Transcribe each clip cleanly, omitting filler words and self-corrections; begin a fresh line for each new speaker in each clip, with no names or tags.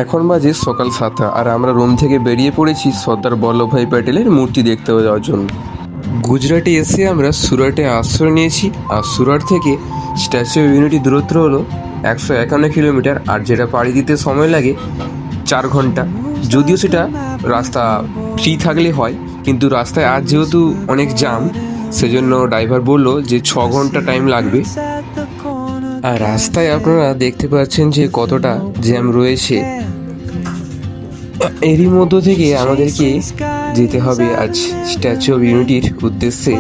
এখন বাজে সকাল 7টা আর আমরা রুম থেকে বেরিয়ে পড়েছি সর্দার বল্লভভাই প্যাটেলের মূর্তি দেখতে যাওয়ার জন্য। গুজরাটে এসে আমরা সুরাটে আশ্রয় নিয়েছি আর সুরাট থেকে স্ট্যাচু অফ ইউনিটি দূরত্ব হলো 151 কিলোমিটার, আর যেটা পাড়ি দিতে সময় লাগে 4 ঘন্টা। যদিও সেটা রাস্তা ফ্রি থাকলে হয়, কিন্তু রাস্তায় আজ যেহেতু অনেক জ্যাম, সেজন্য ড্রাইভার বলল যে 6 ঘন্টা টাইম লাগবে। আর রাস্তায় আপনারা দেখতে পাচ্ছেন যে কতটা জ্যাম রয়েছে। এরই মধ্য থেকে আমাদেরকে যেতে হবে আজ স্ট্যাচু অফ ইউনিটির উদ্দেশ্যে।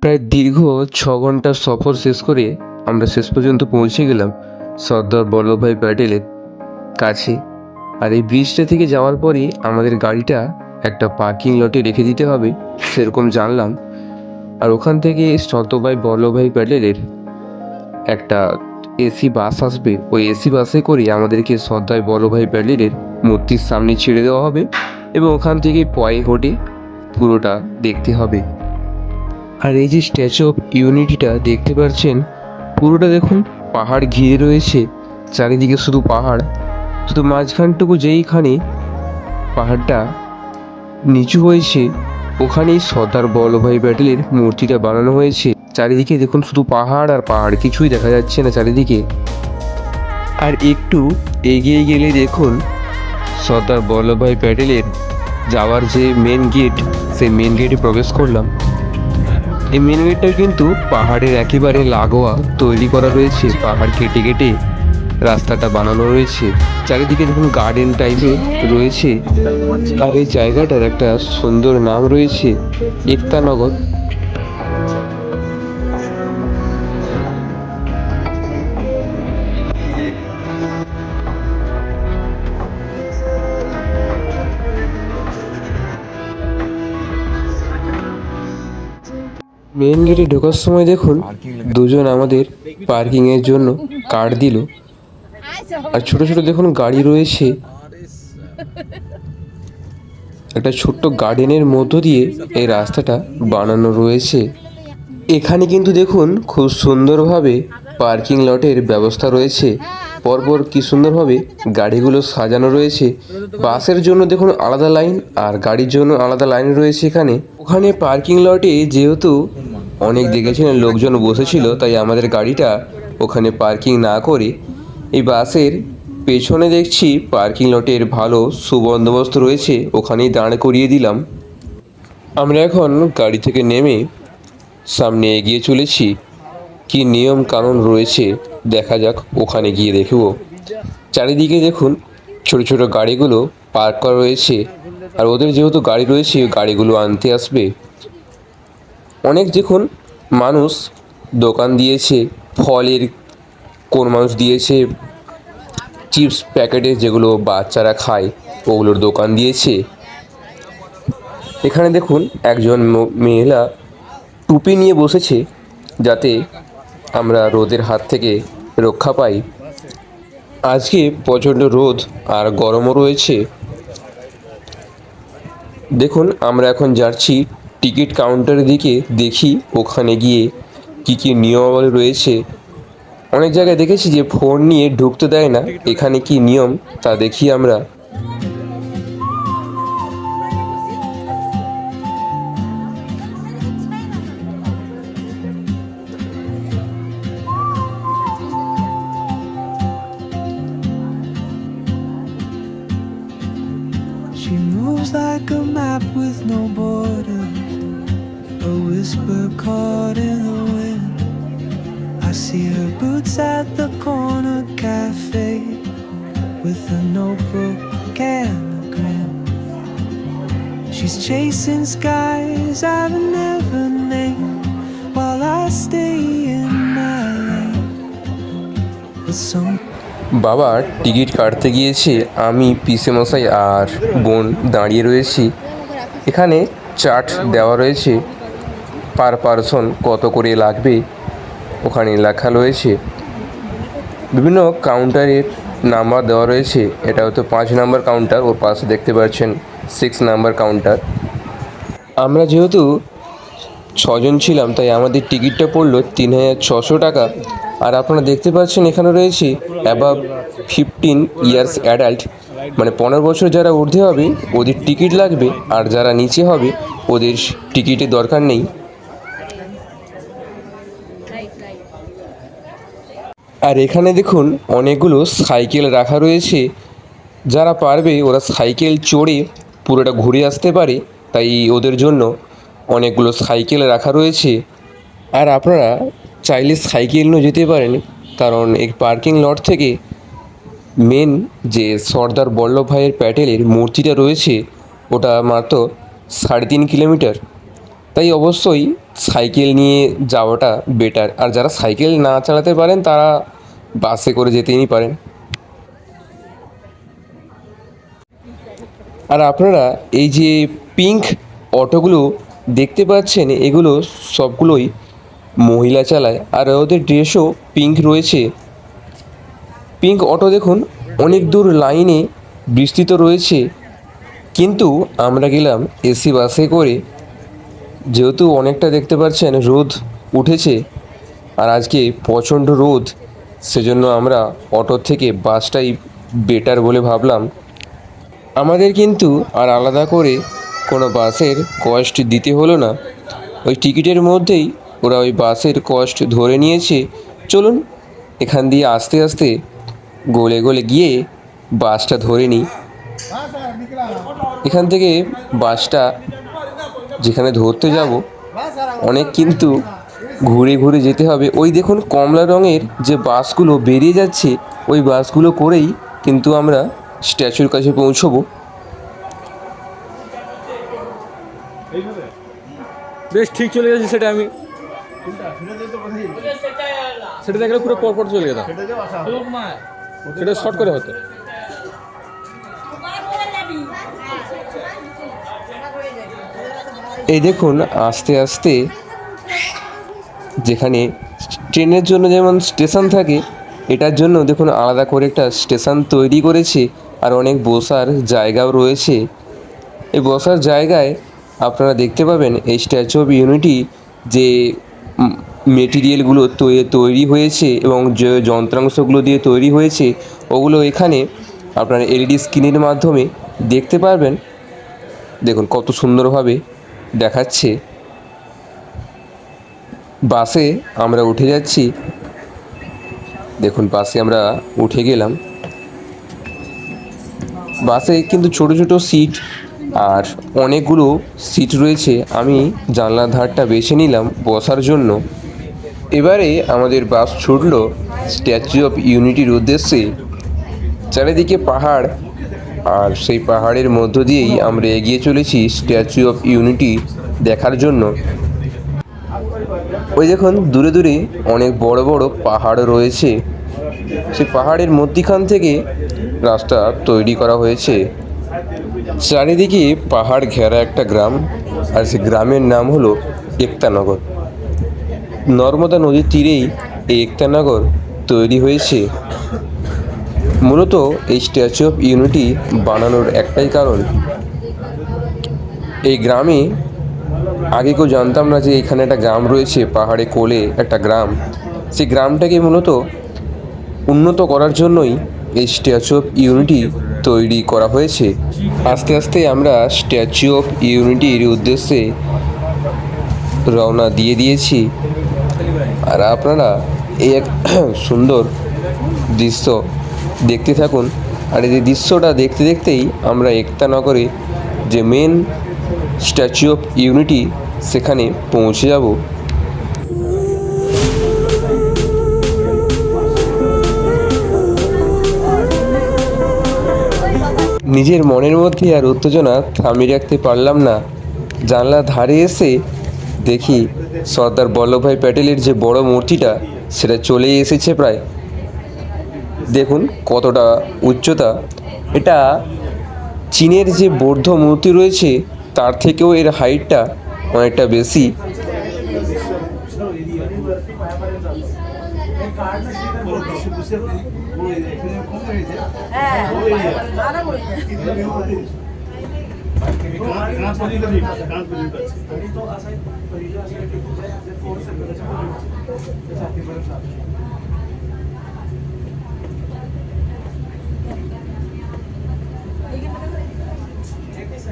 প্রায় দীর্ঘ 6 ঘন্টার সফর শেষ করে আমরা শেষ পর্যন্ত পৌঁছে গেলাম সর্দার বল্লভভাই প্যাটেলের কাছে। আর এই ব্রিজটা থেকে যাওয়ার পরই আমাদের গাড়িটা একটা পার্কিং লটে রেখে দিতে হবে, সেরকম জানলাম। আর ওখান থেকে সর্দার বল্লভভাই প্যাটেলের একটা এসি বাস আসবে, ওই এসি বাসে করে আমাদেরকে সর্দার বল্লভভাই প্যাটেলের মূর্তির সামনে ছেড়ে দেওয়া হবে এবং ওখান থেকে পয়ে হেঁটে পুরোটা দেখতে হবে। আর এই যে স্ট্যাচু অফ ইউনিটিটা দেখতে পাচ্ছেন, পুরোটা দেখুন পাহাড় ঘিরে রয়েছে, চারিদিকে শুধু পাহাড়, শুধু মাঝখানটুকু যেইখানে পাহাড়টা নিচু হয়েছে ওখানেই সর্দার বল্লভভাই প্যাটেলের মূর্তিটা বানানো হয়েছে। চারিদিকে দেখুন শুধু পাহাড় আর পাহাড়, কিছুই দেখা যাচ্ছে না চারিদিকে। আর একটু এগিয়ে গেলে দেখুন সর্দার বল্লভভাই প্যাটেলের যাওয়ার যে মেন গেট, সেই মেন গেটে প্রবেশ করলাম। এই মেন গেটটা কিন্তু পাহাড়ের একেবারে লাগোয়া তৈরি করা রয়েছে, পাহাড় কেটে কেটে রাস্তাটা বানানো রয়েছে। চারিদিকে দেখুন গার্ডেন টাইপের রয়েছে। আর এই জায়গাটার একটা সুন্দর নাম রয়েছে একতানগর। মেন গেটে ঢোকার সময় দেখুন দুজন আমাদের পার্কিংয়ের জন্য কার্ড দিল। আর ছোট ছোট দেখুন গাড়ি রয়েছে। একটা ছোট্ট গার্ডেনের মধ্য দিয়ে এই রাস্তাটা বানানো রয়েছে। এখানে কিন্তু দেখুন খুব সুন্দরভাবে পার্কিং লটের ব্যবস্থা রয়েছে। পরপর কি সুন্দরভাবে গাড়িগুলো সাজানো রয়েছে। বাসের জন্য দেখুন আলাদা লাইন আর গাড়ির জন্য আলাদা লাইন রয়েছে। ওখানে পার্কিং লটে যেহেতু অনেক দেখেছিলেন লোকজন বসেছিল, তাই আমাদের গাড়িটা ওখানে পার্কিং না করে এই বাসের পেছনে দেখছি পার্কিং লটের ভালো সুবন্দোবস্ত রয়েছে, ওখানেই দাঁড় করিয়ে দিলাম। আমরা এখন গাড়ি থেকে নেমে সামনে এগিয়ে চলেছি। কি নিয়ম কানুন রয়েছে দেখা যাক, ওখানে গিয়ে দেখব। চারিদিকে দেখুন ছোট ছোট গাড়িগুলো পার্ক করা রয়েছে, আর ওদের যেহেতু গাড়ি রয়েছে গাড়িগুলো আনতে আসবে। অনেক দেখুন মানুষ দোকান দিয়েছে, ফলের কোন মানুষ দিয়েছে, চিপস প্যাকেটে যেগুলো বাচ্চারা খায় ওগুলোর দোকান দিয়েছে। এখানে দেখুন একজন মহিলা টুপি নিয়ে বসেছে যাতে আমরা রোদের হাত থেকে রক্ষা পাই। আজকে প্রচণ্ড রোদ আর গরমও রয়েছে। দেখুন আমরা এখন যাচ্ছি টিকিট কাউন্টারের দিকে, দেখি ওখানে গিয়ে কী কী নিয়মাবলী রয়েছে। অনেক জায়গায় দেখেছি যে ফোন নিয়ে ঢুকতে দেয় না, এখানে কি নিয়ম তা দেখি আমরা।
She moves like a map with no border, a whisper caught in the wind. I see her boots at the corner cafe with a notebook and a grin. She's chasing skies I've never named while I stay in my lane. But some
বাবা ticket কাটতে গিয়েছে, আমি পিসেমশাই আর বোন দাঁড়িয়ে রয়েছি। এখানে chart দেওয়া রয়েছে, পার পারসন কত করে লাগবে ওখানে লেখা রয়েছে। বিভিন্ন কাউন্টারের নাম্বার দেওয়া রয়েছে, এটা হয়তো 5 নম্বর কাউন্টার, ওর পাশে দেখতে পাচ্ছেন 6 নাম্বার কাউন্টার। আমরা যেহেতু 6জন ছিলাম তাই আমাদের টিকিটটা পড়লো 3600 টাকা। আর আপনারা দেখতে পাচ্ছেন এখানে রয়েছে অ্যাবাভ 15 ইয়ার্স অ্যাডাল্ট, মানে 15 বছর যারা ঊর্ধ্বে হবে ওদের টিকিট লাগবে, আর যারা নিচে হবে ওদের টিকিটের দরকার নেই। আর এখানে দেখুন অনেকগুলো সাইকেল রাখা রয়েছে, যারা পারবে ওরা সাইকেল চড়ে পুরোটা ঘুরে আসতে পারে, তাই ওদের জন্য অনেকগুলো সাইকেল রাখা রয়েছে। আর আপনারা চাইলে সাইকেল নিয়ে যেতে পারেন, কারণ এই পার্কিং লট থেকে মেন যে সর্দার বল্লভভাইয়ের প্যাটেলের মূর্তিটা রয়েছে ওটা মাত্র 3.5 কিলোমিটার, তাই অবশ্যই সাইকেল নিয়ে যাওয়াটা বেটার। আর যারা সাইকেল না চালাতে পারেন তারা বাসে করে যেতেই পারেন। আর আপনারা এই যে পিঙ্ক অটোগুলো দেখতে পাচ্ছেন এগুলো সবগুলোই মহিলা চালায়, আর ওদের ড্রেসও পিঙ্ক রয়েছে। পিঙ্ক অটো দেখুন অনেক দূর লাইনে বিস্তৃত রয়েছে, কিন্তু আমরা গেলাম এসি বাসে করে, যেহেতু অনেকটা দেখতে পাচ্ছেন রোদ উঠেছে আর আজকে প্রচণ্ড রোদ, সেজন্য আমরা অটোর থেকে বাসটাই বেটার বলে ভাবলাম। আমাদের কিন্তু আর আলাদা করে কোনো বাসের কস্ট দিতে হলো না, ওই টিকিটের মধ্যেই ওরা ওই বাসের কস্ট ধরে নিয়েছে। চলুন এখান দিয়ে আস্তে আস্তে গলে গলে গিয়ে বাসটা ধরে নিই। এখান থেকে বাসটা যেখানে ধরতে যাব অনেক কিন্তু ঘুরে ঘুরে যেতে হবে। ওই দেখুন কমলা রঙের যে বাসগুলো বেরিয়ে যাচ্ছে ওই বাসগুলো করেই কিন্তু আমরা স্ট্যাচুর কাছে পৌঁছবো।
বেশ ঠিক চলে গেছে, সেটা আমি সেটা দেখলে পুরো পরপর চলে যেতাম, সেটা শর্ট করে হতো।
এই দেখুন আস্তে আস্তে যেখানে ট্রেনের জন্য যেমন স্টেশন থাকে, এটার জন্য দেখুন আলাদা করে একটা স্টেশন তৈরি করেছে, আর অনেক বসার জায়গাও রয়েছে। এই বসার জায়গায় আপনারা দেখতে পাবেন এই স্ট্যাচু অফ ইউনিটি যে মেটেরিয়ালগুলো তৈরি হয়েছে এবং যে যন্ত্রাংশগুলো দিয়ে তৈরি হয়েছে ওগুলো এখানে আপনারা এলইডি স্ক্রিনের মাধ্যমে দেখতে পারবেন। দেখুন কত সুন্দরভাবে দেখাচ্ছে। বাসে আমরা উঠে যাচ্ছি, দেখুন বাসে আমরা উঠে গেলাম। বাসে কিন্তু ছোট ছোট সিট আর অনেকগুলো সিট রয়েছে, আমি জানলার ধারটা বেছে নিলাম বসার জন্য। এবারে আমাদের বাস ছুটল স্ট্যাচু অফ ইউনিটির উদ্দেশ্যে। চারিদিকে পাহাড়, আর সেই পাহাড়ের মধ্য দিয়েই আমরা এগিয়ে চলেছি স্ট্যাচু অফ ইউনিটি দেখার জন্য। ওই দেখুন দূরে দূরে অনেক বড় বড় পাহাড় রয়েছে, সেই পাহাড়ের মধ্যিখান থেকে রাস্তা তৈরি করা হয়েছে। চারিদিকে পাহাড় ঘেরা একটা গ্রাম, আর সেই গ্রামের নাম হলো একতানগর। নর্মদা নদীর তীরেই এই একতানগর তৈরি হয়েছে। মূলত এই স্ট্যাচু অফ ইউনিটি বানানোর একটাই কারণ, এই গ্রামে আগে কেউ জানতাম না যে এখানে একটা গ্রাম রয়েছে, পাহাড়ে কোলে একটা গ্রাম। সেই গ্রামটাকে মূলত উন্নত করার জন্যই এই স্ট্যাচু অফ ইউনিটি তৈরি করা হয়েছে। আস্তে আস্তে আমরা স্ট্যাচু অফ ইউনিটির উদ্দেশ্যে রওনা দিয়ে দিয়েছি, আর আপনারা এই এক সুন্দর দৃশ্য দেখতে থাকুন। আর এই দৃশ্যটা দেখতে দেখতেই আমরা একতানগরে যে মেন স্ট্যাচু অফ ইউনিটি সেখানে পৌঁছে যাব। নিজের মনের মধ্যে আর উত্তেজনা থামিয়ে রাখতে পারলাম না। জানলার ধারে এসে দেখি সর্দার বল্লভভাই প্যাটেলের যে বড় মূর্তিটা সেটা চলেই এসেছে প্রায়। দেখুন কতটা উচ্চতা, এটা চীনের যে বৌদ্ধ মূর্তি রয়েছে তার থেকেও এর হাইটটা অনেকটা বেশি।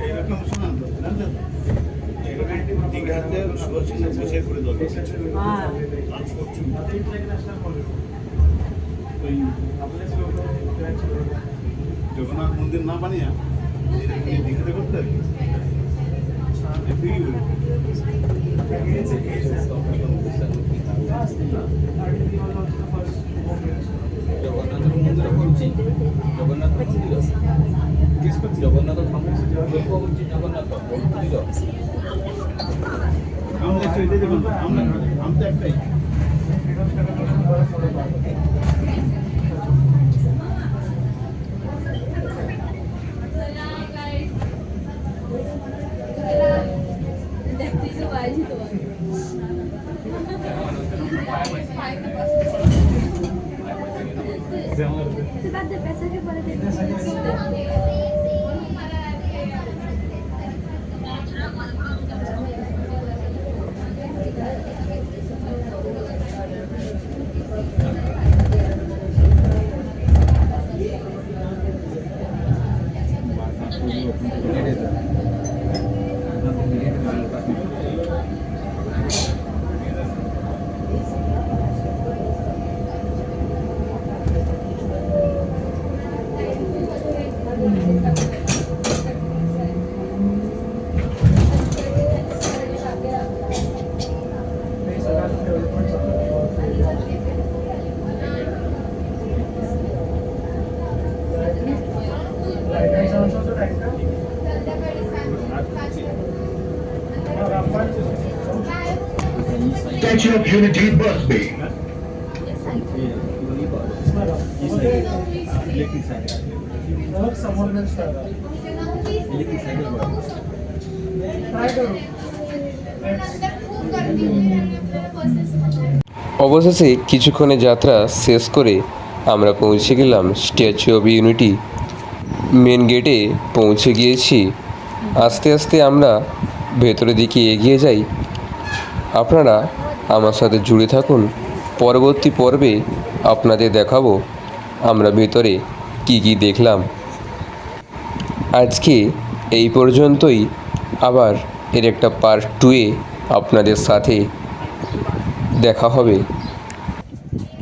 এরকম শোনান তো জানেন তো? এরকম দীঘাতে সুভাষচন্দ্র বোসের করে দরকার আর ফরচুন ওই জগন্নাথ মন্দির না বানিয়ে এরকম এই দীঘাতে করতে আর কি। এই ফিরি বলে।
জগন্নাথের মন্দির বলছি জগন্নাথ মন্দির জগন্নাথ বলছি জগন্নাথ মন্দির
আমরা একটু এটাই দেখুন আমরা তো একটাই
Se va de pensar que puede tener
Statue of Unity must be.
অবশেষে কিছুক্ষণের যাত্রা শেষ করে আমরা পৌঁছে গেলাম স্ট্যাচু অফ ইউনিটি মেন গেটে পৌঁছে গিয়েছি। আস্তে আস্তে আমরা ভেতরের দিকে এগিয়ে যাই। আপনারা আমার সাথে জুড়ে থাকুন। পরবর্তী পর্বে আপনাদের দেখাবো আমরা ভেতরে কি কি দেখলাম। আজকে এই পর্যন্তই। আবার এর একটা পার্ট 2-এ আপনাদের সাথে দেখা হবে।